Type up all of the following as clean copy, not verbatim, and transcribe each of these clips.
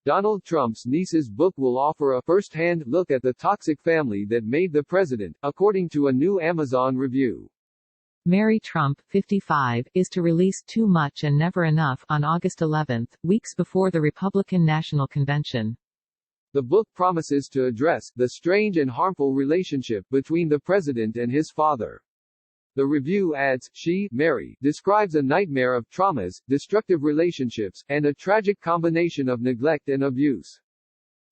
Donald Trump's niece's book will offer a first-hand look at the toxic family that made the president, according to a new Amazon review. Mary Trump, 55, is to release Too Much and Never Enough on August 11, weeks before the Republican National Convention. The book promises to address the strange and harmful relationship between the president and his father. The review adds, she, Mary, describes a nightmare of traumas, destructive relationships, and a tragic combination of neglect and abuse.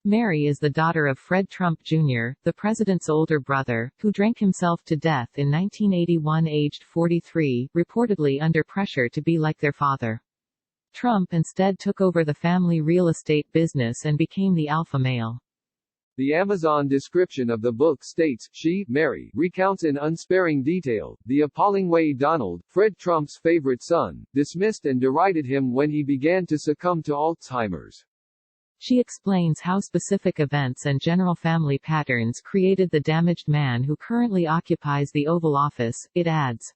Mary is the daughter of Fred Trump Jr., the president's older brother, who drank himself to death in 1981 aged 43, reportedly under pressure to be like their father. Trump instead took over the family real estate business and became the alpha male. The Amazon description of the book states, she, Mary, recounts in unsparing detail, the appalling way Donald, Fred Trump's favorite son, dismissed and derided him when he began to succumb to Alzheimer's. She explains how specific events and general family patterns created the damaged man who currently occupies the Oval Office. It adds,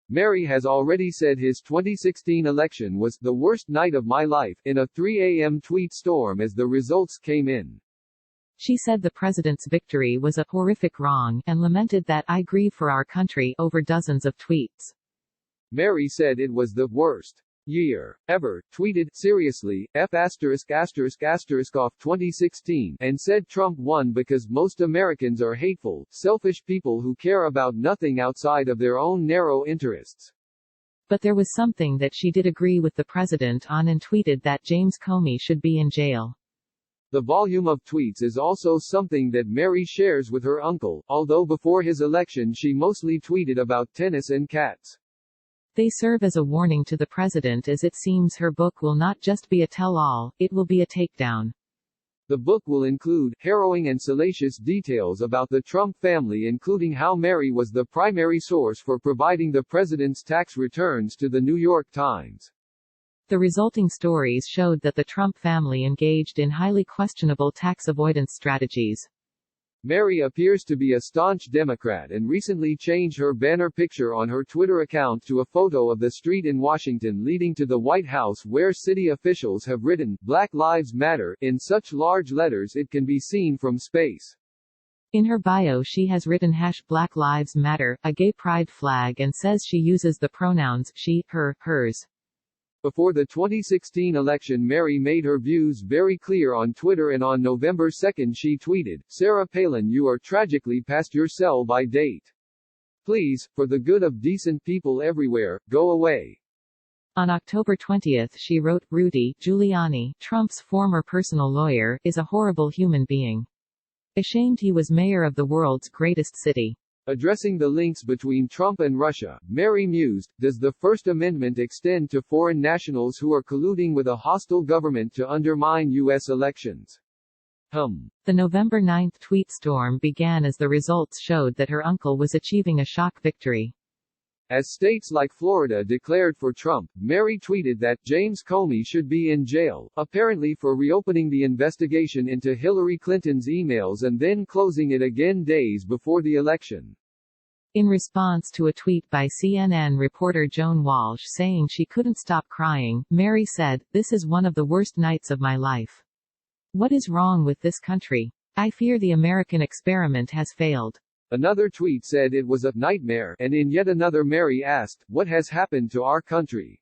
Mary has already said his 2016 election was the worst night of my life in a 3 a.m. tweet storm as the results came in. She said the president's victory was a horrific wrong and lamented that I grieve for our country over dozens of tweets. Mary said it was the worst year ever, tweeted, seriously, off 2016, and said Trump won because most Americans are hateful, selfish people who care about nothing outside of their own narrow interests. But there was something that she did agree with the president on and tweeted that James Comey should be in jail. The volume of tweets is also something that Mary shares with her uncle, although before his election she mostly tweeted about tennis and cats. They serve as a warning to the president as it seems her book will not just be a tell-all, it will be a takedown. The book will include harrowing and salacious details about the Trump family, including how Mary was the primary source for providing the president's tax returns to the New York Times. The resulting stories showed that the Trump family engaged in highly questionable tax avoidance strategies. Mary appears to be a staunch Democrat and recently changed her banner picture on her Twitter account to a photo of the street in Washington leading to the White House where city officials have written, Black Lives Matter, in such large letters it can be seen from space. In her bio she has written #Black Lives Matter, a gay pride flag, and says she uses the pronouns she, her, hers. Before the 2016 election, Mary made her views very clear on Twitter, and on November 2 she tweeted, Sarah Palin, you are tragically past your sell-by date. Please, for the good of decent people everywhere, go away. On October 20 she wrote, Rudy Giuliani, Trump's former personal lawyer, is a horrible human being. Ashamed he was mayor of the world's greatest city. Addressing the links between Trump and Russia, Mary mused, does the First Amendment extend to foreign nationals who are colluding with a hostile government to undermine U.S. elections? The November 9 tweet storm began as the results showed that her uncle was achieving a shock victory. As states like Florida declared for Trump, Mary tweeted that James Comey should be in jail, apparently for reopening the investigation into Hillary Clinton's emails and then closing it again days before the election. In response to a tweet by CNN reporter Joan Walsh saying she couldn't stop crying, Mary said, This is one of the worst nights of my life. What is wrong with this country? I fear the American experiment has failed. Another tweet said it was a nightmare, and in yet another Mary asked, what has happened to our country?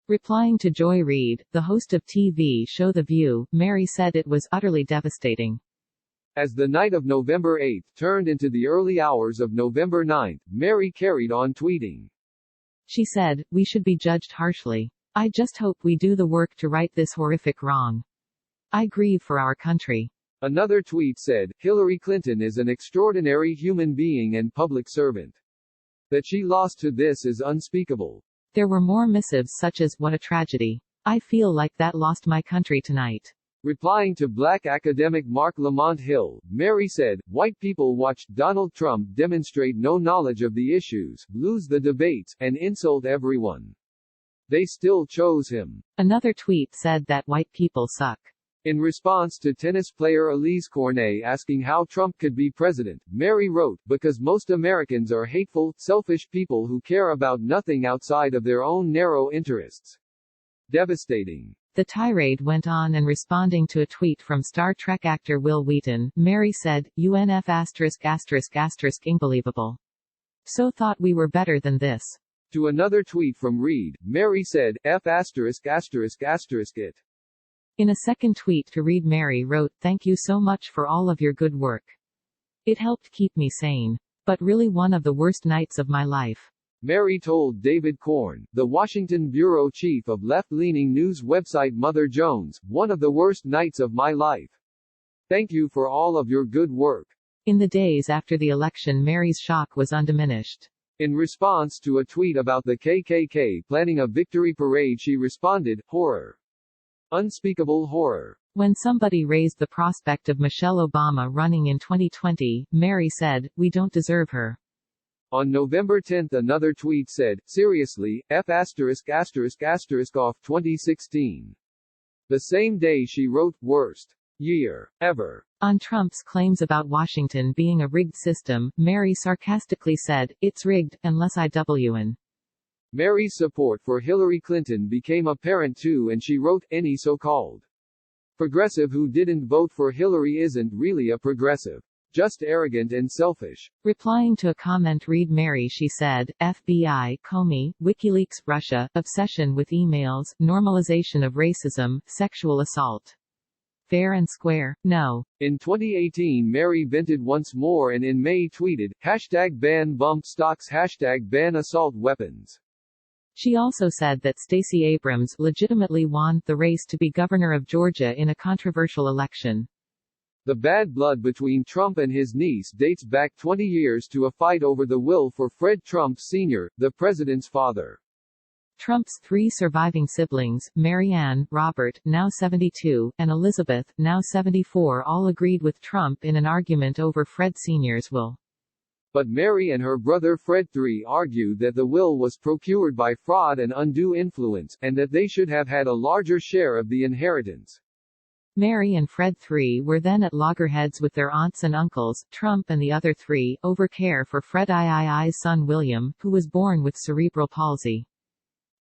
Replying to Joy Reid, the host of TV show The View, Mary said it was utterly devastating. As the night of November 8 turned into the early hours of November 9, Mary carried on tweeting. She said, we should be judged harshly. I just hope we do the work to right this horrific wrong. I grieve for our country. Another tweet said, Hillary Clinton is an extraordinary human being and public servant. That she lost to this is unspeakable. There were more missives such as, what a tragedy. I feel like that lost my country tonight. Replying to black academic Mark Lamont Hill, Mary said, white people watched Donald Trump demonstrate no knowledge of the issues, lose the debates, and insult everyone. They still chose him. Another tweet said that white people suck. In response to tennis player Elise Cornet asking how Trump could be president, Mary wrote, because most Americans are hateful, selfish people who care about nothing outside of their own narrow interests. Devastating. The tirade went on, and responding to a tweet from Star Trek actor Will Wheaton, Mary said, UNF ***** unbelievable. So thought we were better than this. To another tweet from Reed, Mary said, F*** it. In a second tweet to Reed, Mary wrote, thank you so much for all of your good work. It helped keep me sane. But really one of the worst nights of my life. Mary told David Corn, the Washington bureau chief of left-leaning news website Mother Jones, one of the worst nights of my life. Thank you for all of your good work. In the days after the election, Mary's shock was undiminished. In response to a tweet about the KKK planning a victory parade, she responded, horror. Unspeakable horror. When somebody raised the prospect of Michelle Obama running in 2020, Mary said, we don't deserve her. On November 10 another tweet said, seriously, F*** off 2016. The same day she wrote, worst year ever. On Trump's claims about Washington being a rigged system, Mary sarcastically said, it's rigged, unless I win. Mary's support for Hillary Clinton became apparent too, and she wrote, any so-called progressive who didn't vote for Hillary isn't really a progressive. Just arrogant and selfish. Replying to a comment read Mary, she said, FBI, Comey, WikiLeaks, Russia, obsession with emails, normalization of racism, sexual assault. Fair and square, no. In 2018 Mary vented once more and in May tweeted, #ban bump stocks #ban assault weapons. She also said that Stacey Abrams legitimately won the race to be governor of Georgia in a controversial election. The bad blood between Trump and his niece dates back 20 years to a fight over the will for Fred Trump Sr., the president's father. Trump's three surviving siblings, Mary Ann, Robert, now 72, and Elizabeth, now 74, all agreed with Trump in an argument over Fred Sr.'s will. But Mary and her brother Fred III argued that the will was procured by fraud and undue influence, and that they should have had a larger share of the inheritance. Mary and Fred III were then at loggerheads with their aunts and uncles, Trump and the other three, over care for Fred III's son William, who was born with cerebral palsy.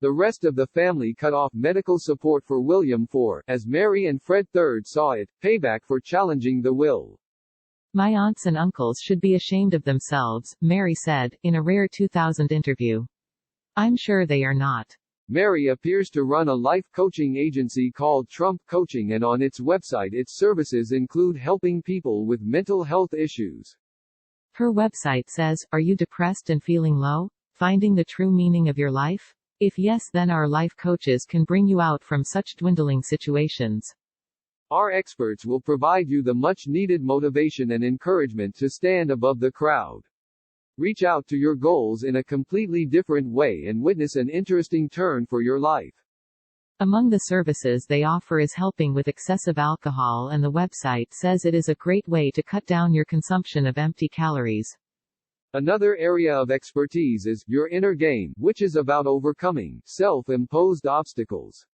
The rest of the family cut off medical support for William for, as Mary and Fred III saw it, payback for challenging the will. My aunts and uncles should be ashamed of themselves, Mary said, in a rare 2000 interview. I'm sure they are not. Mary appears to run a life coaching agency called Trump Coaching, and on its website its services include helping people with mental health issues. Her website says, are you depressed and feeling low? Finding the true meaning of your life? If yes, then our life coaches can bring you out from such dwindling situations. Our experts will provide you the much-needed motivation and encouragement to stand above the crowd. Reach out to your goals in a completely different way and witness an interesting turn for your life. Among the services they offer is helping with excessive alcohol, and the website says it is a great way to cut down your consumption of empty calories. Another area of expertise is your inner game, which is about overcoming self-imposed obstacles.